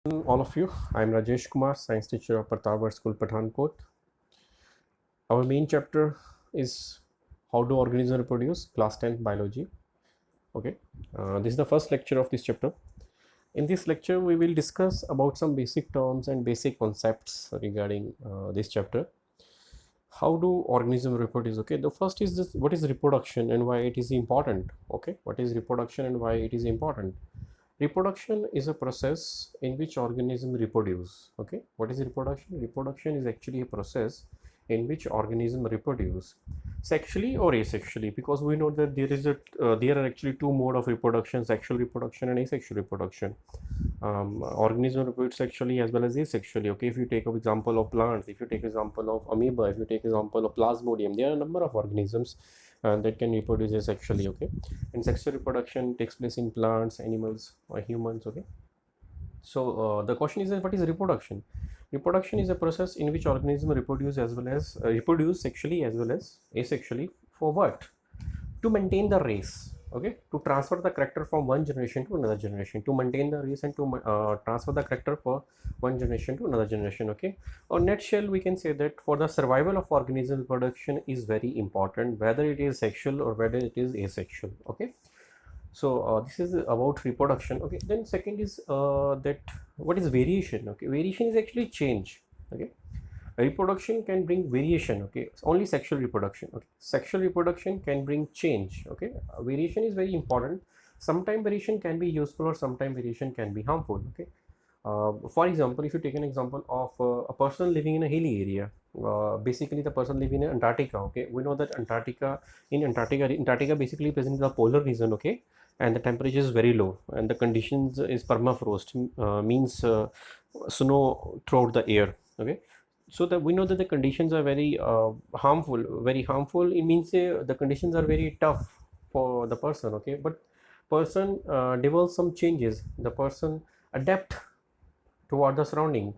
All of you. I'm Rajesh Kumar, science teacher of Pratapgarh School, Pathankot. Our main chapter is how do organisms reproduce, class 10 biology. Okay, this is the first lecture of this chapter. In this lecture, we will discuss about some basic terms and basic concepts regarding this chapter. How do organisms reproduce? Okay, the first is this: what is reproduction and why it is important? Okay, what is reproduction and why it is important? Reproduction is a process in which organisms reproduce. Okay, what is reproduction? Reproduction is actually a process in which organisms reproduce sexually or asexually, because we know that there are actually two modes of reproduction: sexual reproduction and asexual reproduction. Organisms reproduce sexually as well as asexually. Okay, if you take an example of plants, if you take example of amoeba, if you take example of plasmodium, there are a number of organisms that can reproduce asexually. Okay, and sexual reproduction takes place in plants, animals, or humans. Okay, so the question is that what is reproduction? Reproduction is a process in which organisms reproduce as well as reproduce sexually as well as asexually. For what? To maintain the race. Okay, to transfer the character from one generation to another generation, to maintain the race and to transfer the character for one generation to another generation. Okay, on nutshell we can say that for the survival of organism, reproduction is very important, whether it is sexual or whether it is asexual. Okay, so this is about reproduction. Okay, then second is that what is variation? Okay, variation is actually change. Okay, reproduction can bring variation. Okay, it's only sexual reproduction. Okay, sexual reproduction can bring change. Okay, variation is very important. Sometimes variation can be useful or sometimes variation can be harmful. Okay, for example, if you take an example of a person living in a hilly area, basically the person living in Antarctica. Okay, we know that Antarctica basically presents the polar region. Okay, and the temperature is very low and the conditions is permafrost, means snow throughout the air. Okay, so that we know that the conditions are very harmful. It means the conditions are very tough for the person. Okay, but person develops some changes, the person adapt toward the surrounding.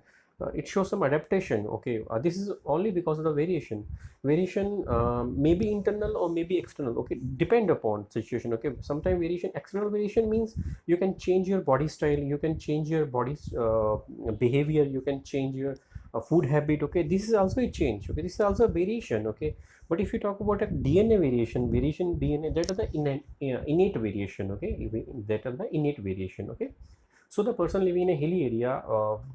It shows some adaptation. Okay, this is only because of the variation may be internal or may be external. Okay, depend upon situation. Okay, sometimes external variation means you can change your body style, you can change your body's behavior, you can change your food habit. Okay, this is also a change. Okay, this is also a variation. Okay, but if you talk about a DNA variation DNA, that is the innate variation. Okay, that is the innate variation. Okay, so the person living in a hilly area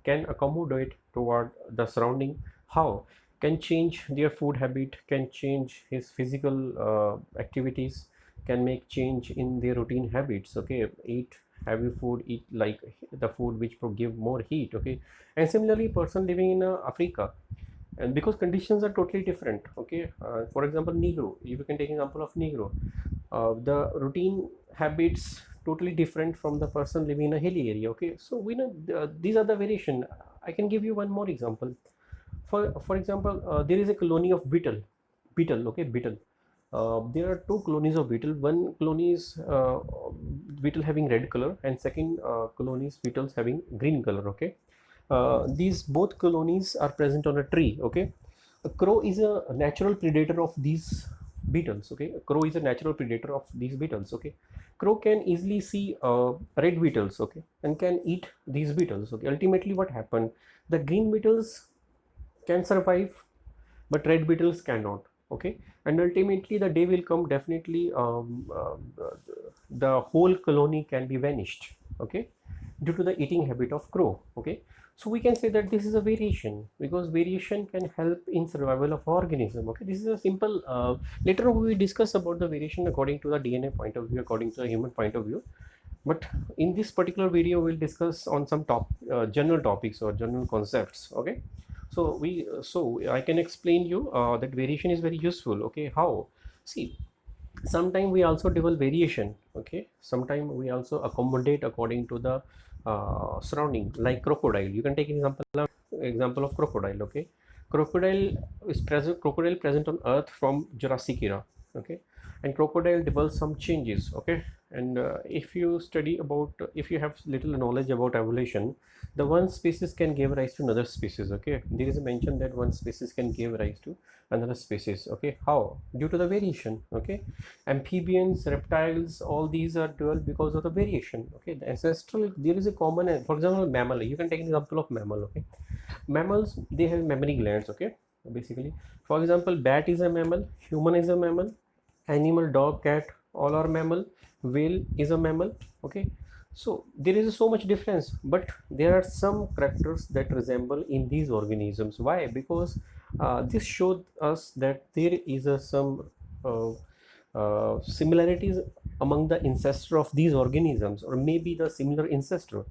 can accommodate toward the surrounding. How? Can change their food habit, can change his physical activities, can make change in their routine habits. Okay, eat heavy food, eat like the food which give more heat. Okay, and similarly person living in Africa, and because conditions are totally different. Okay, for example, Negro, if you can take example of Negro, the routine habits totally different from the person living in a hilly area. Okay, so we know these are the variation. I can give you one more example. For example, there is a colony of beetle. Okay, beetle. There are two colonies of beetle. One colony is beetle having red color, and second colony is beetles having green color. Okay, these both colonies are present on a tree. Okay, a crow is a natural predator of these beetles. Okay, a crow is a natural predator of these beetles. Okay, crow can easily see red beetles. Okay, and can eat these beetles. Okay, ultimately what happened, the green beetles can survive but red beetles cannot. Okay, and ultimately the day will come, definitely the whole colony can be vanished. Okay, due to the eating habit of crow. Okay, so we can say that this is a variation, because variation can help in survival of organism. Okay, this is a simple later on we will discuss about the variation according to the DNA point of view, according to the human point of view. But in this particular video we'll discuss on some general topics or general concepts. Okay, so I can explain you that variation is very useful. Okay, how? See, sometimes we also develop variation. Okay, sometimes we also accommodate according to the surrounding, like crocodile. You can take example of crocodile. Okay, crocodile present on earth from Jurassic era. okay, and crocodile develops some changes, okay. And if you study about, if you have little knowledge about evolution, the one species can give rise to another species, okay. There is a mention that one species can give rise to another species, okay. How? Due to the variation, okay. Amphibians, reptiles, all these are developed because of the variation, okay. The ancestral, there is a common, for example, mammal, you can take an example of mammal, okay. Mammals, they have mammary glands, okay. Basically, for example, bat is a mammal, human is a mammal, animal, dog, cat, all are mammal, whale is a mammal, okay. So there is so much difference, but there are some characters that resemble in these organisms. Why? Because this showed us that there is some similarities among the ancestor of these organisms, or maybe the similar ancestor,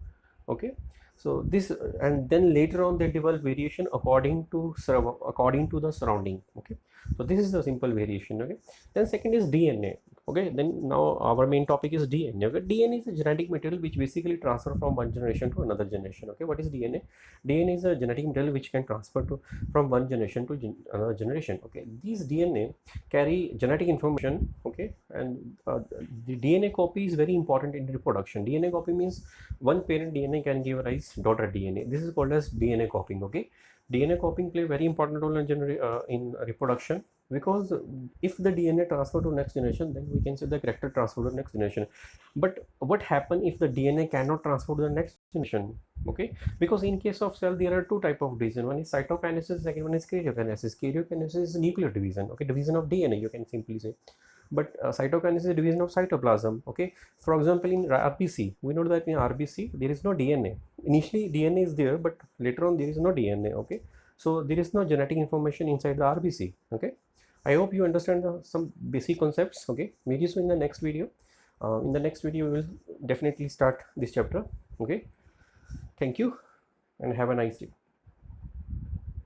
okay. So this, and then later on they develop variation according to the surrounding, okay. So this is the simple variation, okay. Then second is DNA, okay. Then now our main topic is DNA, okay. DNA is a genetic material which basically transfer from one generation to another generation, okay. What is DNA? DNA is a genetic material which can transfer to from one generation to another generation, okay. These DNA carry genetic information, okay. And the DNA copy is very important in reproduction. DNA copy means one parent DNA can give rise daughter DNA. This is called as DNA copying, okay. DNA copying play a very important role in reproduction, because if the DNA transfer to next generation, then we can say the character transfer to the next generation. But what happen if the DNA cannot transfer to the next generation, okay. Because in case of cell, there are two type of division. One is cytokinesis, second one is karyokinesis. Karyokinesis is nuclear division, okay, division of DNA, you can simply say. But cytokinesis is division of cytoplasm, okay. For example, in RBC, we know that in RBC there is no DNA. Initially DNA is there, but later on there is no DNA, okay. So there is no genetic information inside the RBC, okay. I hope you understand some basic concepts, okay. Maybe so in the next video. In the next video we will definitely start this chapter, okay. Thank you and have a nice day.